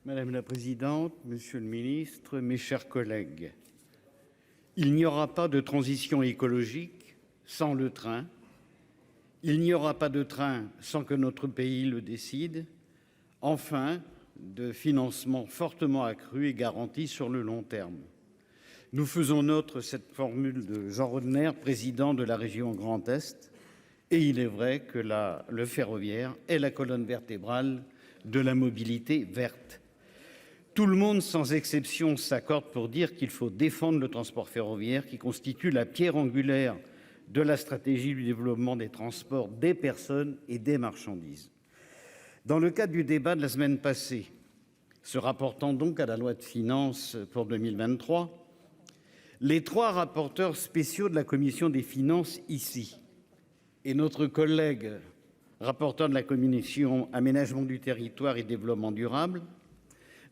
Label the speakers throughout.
Speaker 1: Madame la présidente, monsieur le ministre, mes chers collègues, il n'y aura pas de transition écologique sans le train. Il n'y aura pas de train sans que notre pays le décide. Enfin, de financement fortement accru et garanti sur le long terme. Nous faisons nôtre cette formule de Jean Rottner, président de la région Grand Est. Et il est vrai que le ferroviaire est la colonne vertébrale de la mobilité verte. Tout le monde, sans exception, s'accorde pour dire qu'il faut défendre le transport ferroviaire qui constitue la pierre angulaire de la stratégie du développement des transports des personnes et des marchandises. Dans le cadre du débat de la semaine passée, se rapportant donc à la loi de finances pour 2023, les trois rapporteurs spéciaux de la commission des finances ici et notre collègue rapporteur de la commission aménagement du territoire et développement durable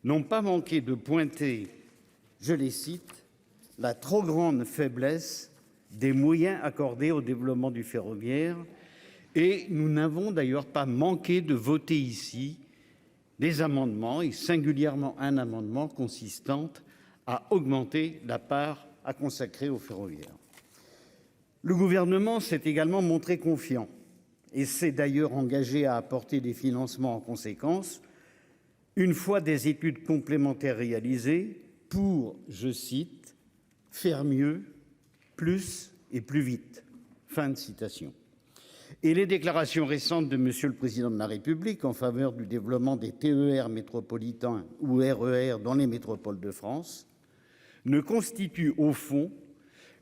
Speaker 1: n'ont pas manqué de pointer, je les cite, la trop grande faiblesse des moyens accordés au développement du ferroviaire. Et nous n'avons d'ailleurs pas manqué de voter ici des amendements, et singulièrement un amendement consistant à augmenter la part à consacrer au ferroviaire. Le gouvernement s'est également montré confiant et s'est d'ailleurs engagé à apporter des financements en conséquence, une fois des études complémentaires réalisées pour, je cite, « faire mieux, plus et plus vite ». Fin de citation. Et les déclarations récentes de Monsieur le Président de la République en faveur du développement des TER métropolitains ou RER dans les métropoles de France ne constituent au fond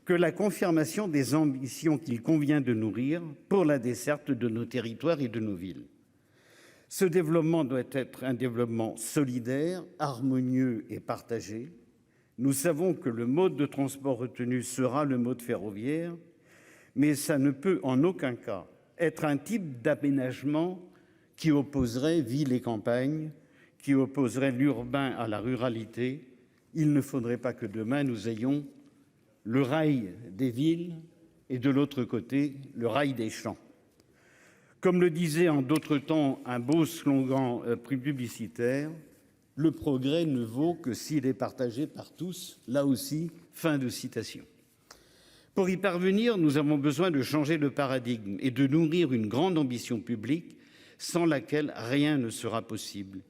Speaker 1: que la confirmation des ambitions qu'il convient de nourrir pour la desserte de nos territoires et de nos villes. Ce développement doit être un développement solidaire, harmonieux et partagé. Nous savons que le mode de transport retenu sera le mode ferroviaire, mais ça ne peut en aucun cas être un type d'aménagement qui opposerait ville et campagne, qui opposerait l'urbain à la ruralité. Il ne faudrait pas que demain nous ayons le rail des villes et de l'autre côté, le rail des champs. Comme le disait en d'autres temps un beau slogan publicitaire, le progrès ne vaut que s'il est partagé par tous. Là aussi, fin de citation. Pour y parvenir, nous avons besoin de changer de paradigme et de nourrir une grande ambition publique sans laquelle rien ne sera possible.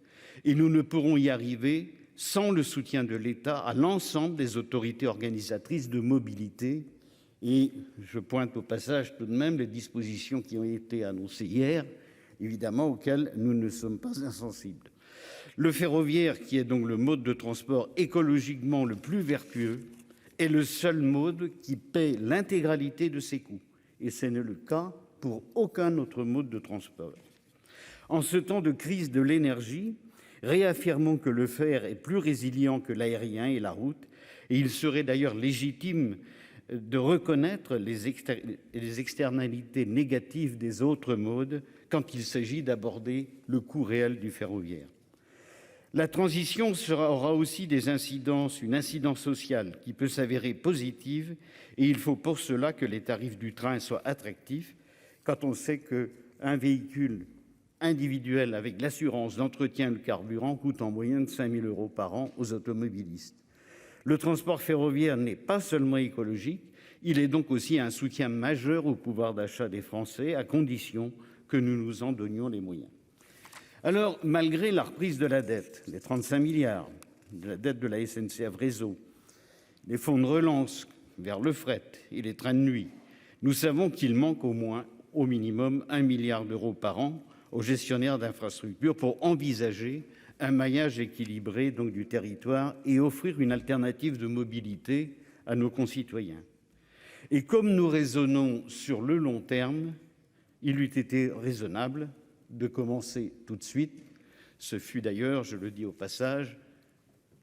Speaker 1: Et nous ne pourrons y arriver sans le soutien de l'État à l'ensemble des autorités organisatrices de mobilité. Et je pointe au passage tout de même les dispositions qui ont été annoncées hier, évidemment auxquelles nous ne sommes pas insensibles. Le ferroviaire, qui est donc le mode de transport écologiquement le plus vertueux, est le seul mode qui paie l'intégralité de ses coûts. Et ce n'est le cas pour aucun autre mode de transport. En ce temps de crise de l'énergie, réaffirmons que le fer est plus résilient que l'aérien et la route, et il serait d'ailleurs légitime de reconnaître les externalités négatives des autres modes quand il s'agit d'aborder le coût réel du ferroviaire. La transition aura aussi une incidence sociale qui peut s'avérer positive, et il faut pour cela que les tarifs du train soient attractifs quand on sait qu'un véhicule individuel avec l'assurance d'entretien et le carburant coûte en moyenne 5 000 € par an aux automobilistes. Le transport ferroviaire n'est pas seulement écologique, il est donc aussi un soutien majeur au pouvoir d'achat des Français, à condition que nous nous en donnions les moyens. Alors, malgré la reprise de la dette, les 35 milliards de la dette de la SNCF Réseau, les fonds de relance vers le fret et les trains de nuit, nous savons qu'il manque au minimum 1 milliard d'euros par an aux gestionnaires d'infrastructures pour envisager un maillage équilibré donc du territoire et offrir une alternative de mobilité à nos concitoyens. Et comme nous raisonnons sur le long terme, il eût été raisonnable de commencer tout de suite. Ce fut d'ailleurs, je le dis au passage,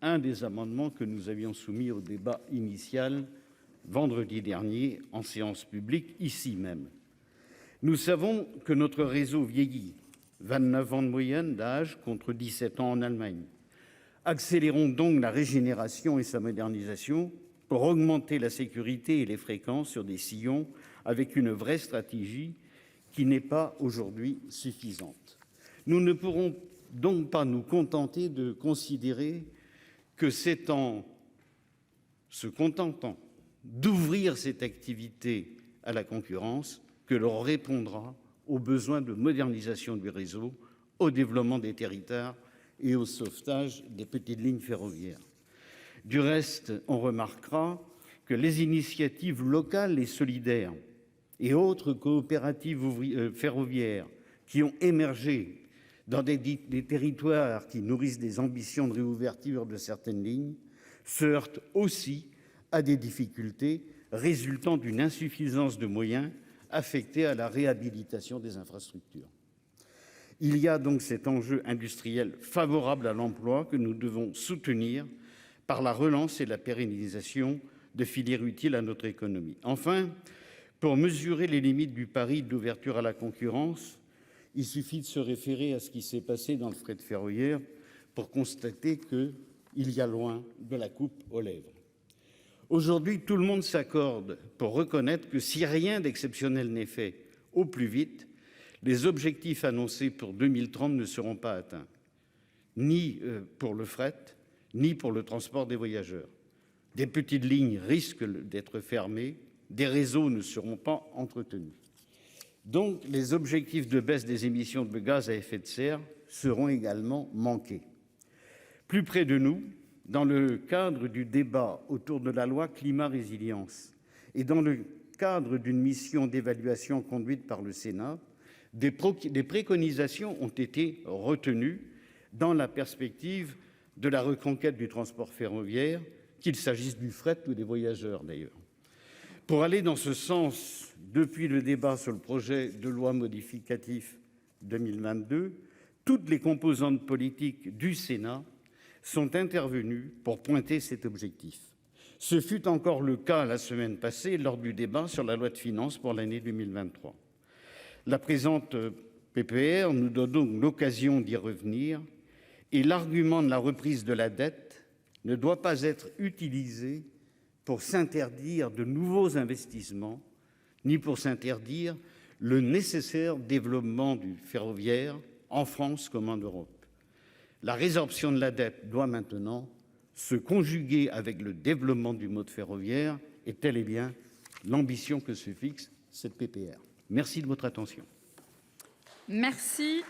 Speaker 1: un des amendements que nous avions soumis au débat initial vendredi dernier en séance publique, ici même. Nous savons que notre réseau vieillit, 29 ans de moyenne d'âge contre 17 ans en Allemagne. Accélérons donc la régénération et sa modernisation pour augmenter la sécurité et les fréquences sur des sillons avec une vraie stratégie qui n'est pas aujourd'hui suffisante. Nous ne pourrons donc pas nous contenter de considérer que c'est en se contentant d'ouvrir cette activité à la concurrence que l'on répondra aux besoins de modernisation du réseau, au développement des territoires et au sauvetage des petites lignes ferroviaires. Du reste, on remarquera que les initiatives locales et solidaires et autres coopératives ferroviaires qui ont émergé dans des territoires qui nourrissent des ambitions de réouverture de certaines lignes se heurtent aussi à des difficultés résultant d'une insuffisance de moyens affectés à la réhabilitation des infrastructures. Il y a donc cet enjeu industriel favorable à l'emploi que nous devons soutenir par la relance et la pérennisation de filières utiles à notre économie. Enfin, pour mesurer les limites du pari d'ouverture à la concurrence, il suffit de se référer à ce qui s'est passé dans le fret ferroviaire pour constater qu'il y a loin de la coupe aux lèvres. Aujourd'hui, tout le monde s'accorde pour reconnaître que si rien d'exceptionnel n'est fait au plus vite, les objectifs annoncés pour 2030 ne seront pas atteints, ni pour le fret, ni pour le transport des voyageurs. Des petites lignes risquent d'être fermées, des réseaux ne seront pas entretenus. Donc, les objectifs de baisse des émissions de gaz à effet de serre seront également manqués. Plus près de nous, dans le cadre du débat autour de la loi climat-résilience et dans le cadre d'une mission d'évaluation conduite par le Sénat, des préconisations ont été retenues dans la perspective de la reconquête du transport ferroviaire, qu'il s'agisse du fret ou des voyageurs d'ailleurs. Pour aller dans ce sens, depuis le débat sur le projet de loi modificatif 2022, toutes les composantes politiques du Sénat sont intervenues pour pointer cet objectif. Ce fut encore le cas la semaine passée lors du débat sur la loi de finances pour l'année 2023. La présente PPR nous donne donc l'occasion d'y revenir et l'argument de la reprise de la dette ne doit pas être utilisé pour s'interdire de nouveaux investissements, ni pour s'interdire le nécessaire développement du ferroviaire en France comme en Europe. La résorption de la dette doit maintenant se conjuguer avec le développement du mode ferroviaire et telle est bien l'ambition que se fixe cette PPR. Merci de votre attention.
Speaker 2: Merci.